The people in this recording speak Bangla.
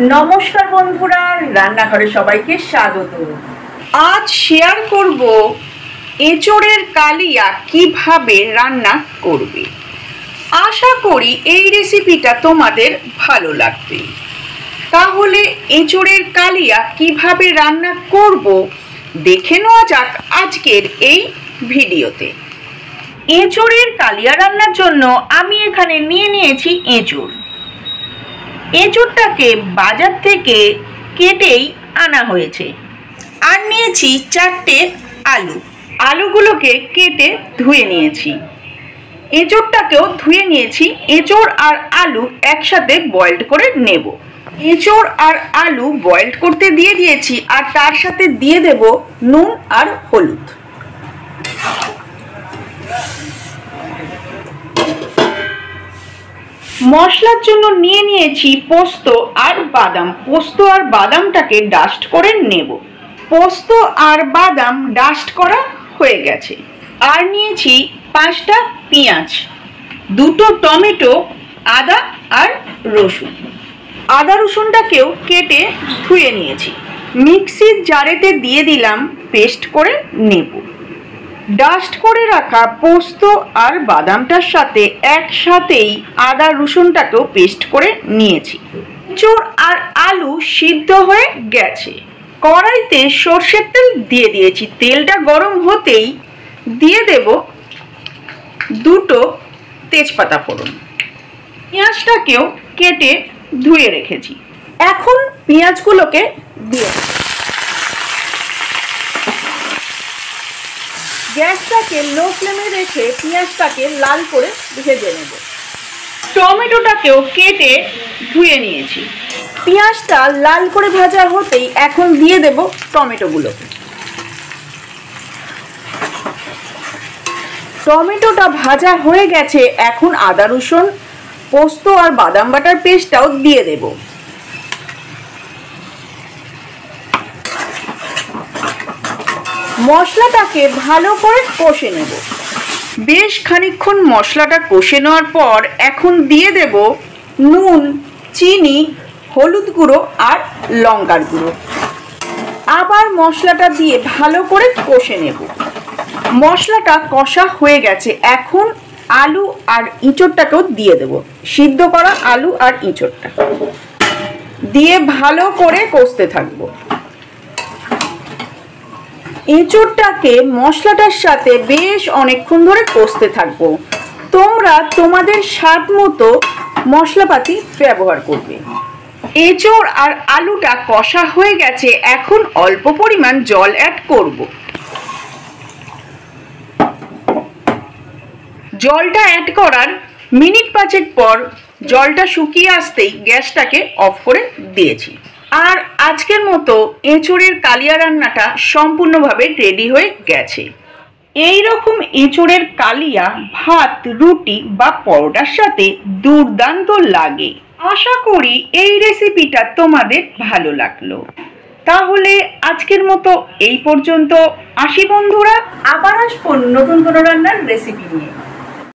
নমস্কার বন্ধুরা, রান্নাঘরে সবাইকে স্বাগত। আজ শেয়ার করব এঁচোড়ের কালিয়া কিভাবে রান্না করবে। আশা করি এই রেসিপিটা তোমাদের ভালো লাগবে। তাহলে এঁচোড়ের কালিয়া কিভাবে রান্না করব দেখে নেওয়া যাক আজকের এই ভিডিওতে। এঁচোড়ের কালিয়া রান্নার জন্য আমি এখানে নিয়ে নিয়েছি এঁচোড়। এঁচোড়টাকে বাজার থেকে কেটেই আনা হয়েছে। আর নিয়েছি 4টে আলু। আলুগুলোকে কেটে ধুয়ে নিয়েছি। এঁচোড়টাকেও ধুয়ে নিয়েছি। এঁচোড় আর আলু একসাথে বয়েলড করে নেব। এঁচোড় আর আলু বয়েলড করতে দিয়ে দিয়েছি, আর তার সাথে দিয়ে দেব নুন আর হলুদ। মশলার জন্য নিয়ে নিয়েছি পোস্ত আর বাদাম। পোস্ত আর বাদামটাকে ডাস্ট করে নেব। পোস্ত আর বাদাম ডাস্ট করা হয়ে গেছে। আর নিয়েছি 5টা পেঁয়াজ, 2টো টমেটো, আদা আর রসুন। আদা রসুনটাকেও কেটে ধুয়ে নিয়েছি। মিক্সির জারেতে দিয়ে দিলাম, পেস্ট করে নেব। ডাস্ট করে রাখা পোস্ত আর বাদামটার সাথে একসাথেই আদা রসুনটাকেও পেস্ট করে নিয়েছি। এঁচোড় আর আলু সিদ্ধ হয়ে গেছে। কড়াইতে সর্ষের তেল দিয়ে দিয়েছি। তেলটা গরম হতেই দিয়ে দেব 2টো তেজপাতা ফোড়ন। পেঁয়াজটাকেও কেটে ধুয়ে রেখেছি। এখন পেঁয়াজগুলোকে দিয়ে গ্যাসটাকে লো ফ্লেমে রেখে পেঁয়াজটাকে লাল করে ভেজে নেব। টমেটোটাকেও কেটে ধুয়ে নিয়েছি। পেঁয়াজটা লাল করে ভাজা হতেই এখন দিয়ে দেব টমেটোগুলোকে। টমেটোটা ভাজা হয়ে গেছে। এখন আদা রসুন, পোস্ত আর বাদাম বাটার পেস্টটাও দিয়ে দেব। মশলাটাকে ভালো করে কষে নেব। বেশ খানিকক্ষণ মশলাটা কষে নেওয়ার পর এখন দিয়ে দেব নুন, চিনি, হলুদ গুঁড়ো আর লঙ্কার গুঁড়ো। আবার মশলাটা দিয়ে ভালো করে কষে নেব। মশলাটা কষা হয়ে গেছে। এখন আলু আর এঁচোড়টাকেও দিয়ে দেব। সিদ্ধ করা আলু আর এঁচোড়টা দিয়ে ভালো করে কষতে থাকবো। এঁচোড়টাকে মশলাটার সাথে বেশ অনেকক্ষণ ধরে কষতে থাকবো। তোমরা তোমাদের স্বাদ মতো মশলাপাতি ব্যবহার করবে। এঁচোড় আর আলুটা কষা হয়ে গেছে। এখন অল্প পরিমাণ জল অ্যাড করব। জলটা অ্যাড করার মিনিট 5 পর জলটা শুকিয়ে আসতেই গ্যাসটাকে অফ করে দিয়েছি। আর আজকের মতো এঁচোড়ের কালিয়া রান্নাটা সম্পূর্ণভাবে রেডি হয়ে গেছে। এই রকম এঁচোড়ের কালিয়া ভাত, রুটি বা পরোটার সাথে দুর্দান্ত লাগে। আশা করি এই রেসিপিটা তোমাদের ভালো লাগলো। তাহলে আজকের মতো এই পর্যন্ত। আসি বন্ধুরা, আবার আসবো নতুন কোনো রান্নার রেসিপি নিয়ে।